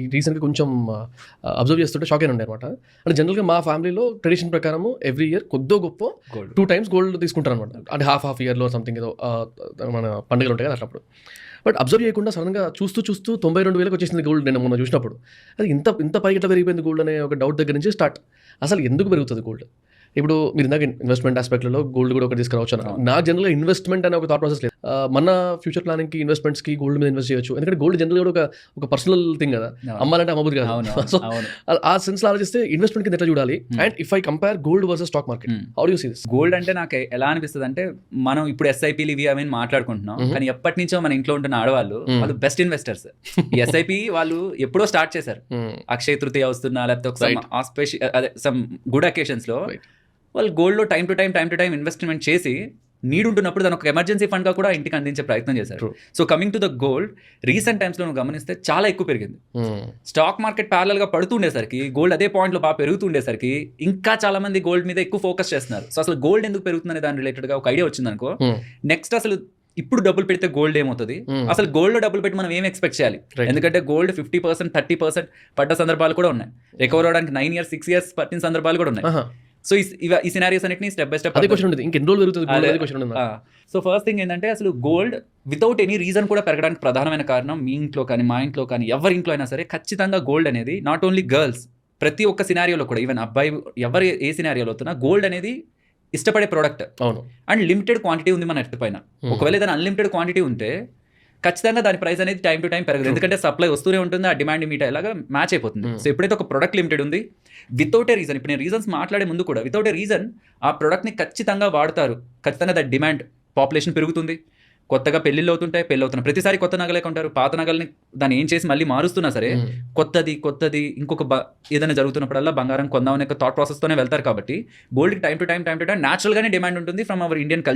ఈ రీసెంట్గా కొంచెం అబ్జర్వ్ చేస్తుంటే షాక్ అయిన ఉండే అనమాట. అంటే జనరల్గా మా ఫ్యామిలీలో ట్రెడిషన్ ప్రకారము ఎవ్రీ ఇయర్ కొద్దో గొప్ప గోల్డ్ 2 times గోల్డ్ తీసుకుంటారు అనమాట. అంటే హాఫ్ ఇయర్లో సంథింగ్ ఏదో మన పండుగలు ఉంటాయి కదా అట్లప్పుడు. బట్ అబ్జర్వ్ చేయకుండా సడన్గా చూస్తూ 92,000 వచ్చేసింది గోల్డ్ నేను మొన్న చూసినప్పుడు. అది ఇంత పైకి ఎట్లా పెరిగిపోయింది గోల్డ్ అనే ఒక డౌట్ దగ్గర నుంచి స్టార్ట్. అసలు ఎందుకు పెరుగుతుంది గోల్డ్? ఇప్పుడు మీరు ఇందాక ఇన్వెస్ట్మెంట్ ఆస్పెక్ట్లో గోల్డ్ కూడా ఒకటి తీసుకురావచ్చు అన్నారు. నాకు జనరల్గా ఇన్వెస్ట్మెంట్ అనే ఒక థాట్ ప్రాసెస్ లేదు. మన ఫ్యూచర్ ప్లానింగ్కి ఇన్వెస్ట్మెంట్స్కి గోల్డ్ మీద ఇన్వెస్ట్ చేయొచ్చు. ఎందుకంటే గోల్డ్ జనరల్గా కూడా ఒక పర్సనల్ థింగ్ కదా, అమ్మాలంటే అమ్మబుద్ధి కాదు. సో ఆ సెన్స్లో ఆలోచిస్తే ఇన్వెస్ట్మెంట్ కింద ఎట్లా చూడాలి? And if I compare gold versus stock market, how do you see this? Gold అంటే నాకు ఎలా అనిపిస్తుంది అంటే, మనం ఇప్పుడు ఎస్ఐపీలు ఇవి అవి మాట్లాడుకుంటున్నాం, కానీ ఎప్పటి నుంచో మన ఇంట్లో ఉంటున్న ఆడవాళ్ళు వాళ్ళు బెస్ట్ ఇన్వెస్టర్స్. ఈ ఎస్ఐపి వాళ్ళు ఎప్పుడో స్టార్ట్ చేశారు. అక్షయ తృతీయ వస్తున్నా లేకపోతే సమ్ గుడ్ అకేషన్స్ లో వాళ్ళు గోల్డ్ లో టైం టు టైం ఇన్వెస్ట్మెంట్ చేసి నీడ్ ఉంటున్నప్పుడు దాని ఒక ఎమర్జెన్సీ ఫండ్ గా కూడా ఇంటికి అందించే ప్రయత్నం చేశారు. So coming to the gold, recent times లో నువ్వు గమనిస్తే చాలా ఎక్కువ పెరిగింది. స్టాక్ మార్కెట్ ప్యారలల్ గా పడుతుండేసరికి గోల్డ్ అదే పాయింట్ లో బాగా పెరుగుతుండేసరికి ఇంకా చాలా మంది గోల్డ్ మీద ఎక్కువ ఫోకస్ చేస్తున్నారు. సో అసలు గోల్డ్ ఎందుకు పెరుగుతుందనే దాని రిలేటెడ్ గా ఒక ఐడియా వచ్చింది అనుకో, నెక్స్ట్ అసలు ఇప్పుడు డబ్బులు పెడితే గోల్డ్ ఏమవుతుంది, అసలు గోల్డ్ లో డబ్బులు పెట్టి మనం ఏం ఎక్స్పెక్ట్ చేయాలి? ఎందుకంటే గోల్డ్ 50%, 30% పడ్డ సందర్భాలు కూడా ఉన్నాయి. రికవర్ అవడానికి 9 years, 6 years పట్టిన సందర్భాలు కూడా ఉన్నాయి. సో ఈ సినారియోస్ అన్నిటిని step by step. So first thing ఏంటంటే, అసలు గోల్డ్ వితౌట్ ఎనీ రీజన్ కూడా పెరగడానికి ప్రధానమైన కారణం మీ ఇంట్లో కానీ మా ఇంట్లో కానీ ఎవరి ఇంట్లో అయినా సరే ఖచ్చితంగా గోల్డ్ అనేది నాట్ ఓన్లీ గర్ల్స్, ప్రతి ఒక్క సినారియోలో కూడా, ఈవెన్ అబ్బాయి ఎవరు ఏ సినారియోలో అవుతున్నా గోల్డ్ అనేది ఇష్టపడే ప్రోడక్ట్. అవును. అండ్ లిమిటెడ్ క్వాంటిటీ ఉంది మన ఎర్త్ పైన. ఒకవేళ ఏదైనా అన్లిమిటెడ్ క్వాంటిటీ ఉంటే ఖచ్చితంగా దాని ప్రైస్ అనేది టైం టు టైం పెరగదు. ఎందుకంటే సప్లై వస్తూనే ఉంటుంది, ఆ డిమాండ్ మీట్ అయ్యేలాగా మ్యాచ్ అయిపోతుంది. సో ఎప్పుడైతే ఒక ప్రొడక్ట్ లిమిటెడ్ ఉంది, వితౌట్ ఏ రీజన్, ఇప్పుడు నేను రీజన్స్ మాట్లాడే ముందు కూడా వితౌట్ ఏ రీజన్ ఆ ప్రొడక్ట్ని ఖచ్చితంగా వాడతారు. ఖచ్చితంగా దాని డిమాండ్, పాపులేషన్ పెరుగుతుంది. కొత్తగా పెళ్ళిళ్ళు అవుతుంటాయి, పెళ్ళి అవుతున్న ప్రతిసారి కొత్త నగలే కొంటారు. పాత నగల్ని దాన్ని ఏం చేసి మళ్ళీ మారుస్తున్నా సరే కొత్తది ఇంకొక ఏదైనా జరుగుతున్నప్పుడల్లా బంగారం కొందామనే థాట్ ప్రాసెస్తోనే వెళ్తారు. కాబట్టి గోల్డ్కి టైం టు టైం న్యాచురల్గానే డిమాండ్ ఉంటుంది ఫ్రమ్ అవర్ ఇండియన్ కల్చర్.